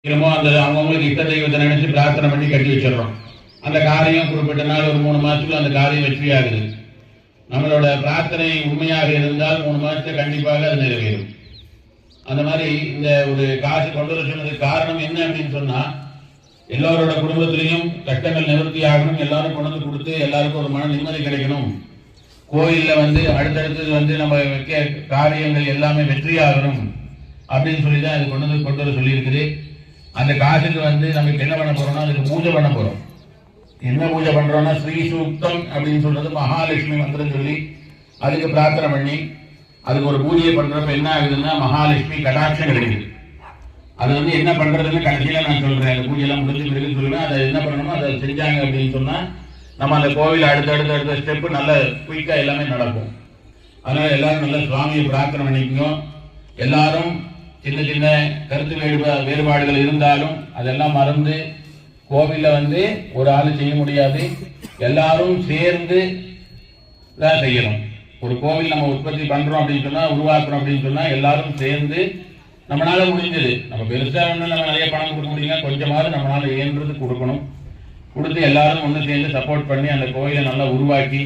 அந்த அவங்கவுங்களுக்கு இஷ்ட தெய்வத்தை நினைச்சு பிரார்த்தனை பண்ணி கட்டி வச்சிடறோம். அந்த காரியம் குறிப்பிட்ட நாள் ஒரு 3 மாசத்துக்குள்ள அந்த காரியம் வெற்றியாகுது. நம்மளோட பிரார்த்தனை உண்மையாக இருந்தால் 3 மாசத்துல கண்டிப்பாக அது நிறைவேறும். அந்த மாதிரி இந்த ஒரு காசு கொண்டு வர சொன்னதுக்கு காரணம் என்ன அப்படின்னு சொன்னா, எல்லாரோட குடும்பத்திலையும் கஷ்டங்கள் நிவர்த்தி ஆகணும், எல்லாரும் கொண்டு வந்து கொடுத்து எல்லாருக்கும் ஒரு மன நிம்மதி கிடைக்கணும், கோயில்ல அடுத்தடுத்தது நம்ம வைக்க காரியங்கள் எல்லாமே வெற்றியாகணும் அப்படின்னு சொல்லி தான் அது கொண்டு வர சொல்லி இருக்குது. அந்த காசுக்கு நமக்கு என்ன பண்ண போறோம்னா, அதுக்கு பூஜை பண்ண போறோம். என்ன பூஜை பண்றோம்னா, ஸ்ரீ சூக்தம் அப்படின்னு சொல்றது மகாலட்சுமி மந்திரம் சொல்லி அதுக்கு பிரார்த்தனை பண்ணி அதுக்கு ஒரு பூஜையை பண்றப்ப என்ன ஆகுதுன்னா, மகாலட்சுமி கடாட்சம் கிடைக்குது. அது என்ன பண்றதுன்னு கடைசியில நான் சொல்றேன். அந்த பூஜையெல்லாம் முடிஞ்சு பிறகு சொல்லுவேன். அதை என்ன பண்ணணுமோ அதை செஞ்சாங்க அப்படின்னு சொன்னா நம்ம அந்த கோவில் அடுத்த ஸ்டெப்பு நல்ல குயிக்கா எல்லாமே நடக்கும். அதனால எல்லாரும் நல்ல சுவாமியை பிரார்த்தனை பண்ணிக்கணும். எல்லாரும் சின்ன சின்ன கருத்து வேறுபாடுகள் இருந்தாலும் அதெல்லாம் மறந்து கோவில்ல ஒரு ஆள் செய்ய முடியாது, எல்லாரும் சேர்ந்து தான் செய்யணும். ஒரு கோவில் நம்ம உற்பத்தி பண்றோம் அப்படின்னு சொன்னா, உருவாக்குறோம் அப்படின்னு சொன்னா எல்லாரும் சேர்ந்து நம்மளால முடிஞ்சது. நம்ம பெருசா நம்ம நிறைய பணம் கொடுக்க முடியுங்க, கொஞ்சமாவது நம்மளால இயன்றது கொடுக்கணும். கொடுத்து எல்லாரும் ஒன்று சேர்ந்து சப்போர்ட் பண்ணி அந்த கோயிலை நல்லா உருவாக்கி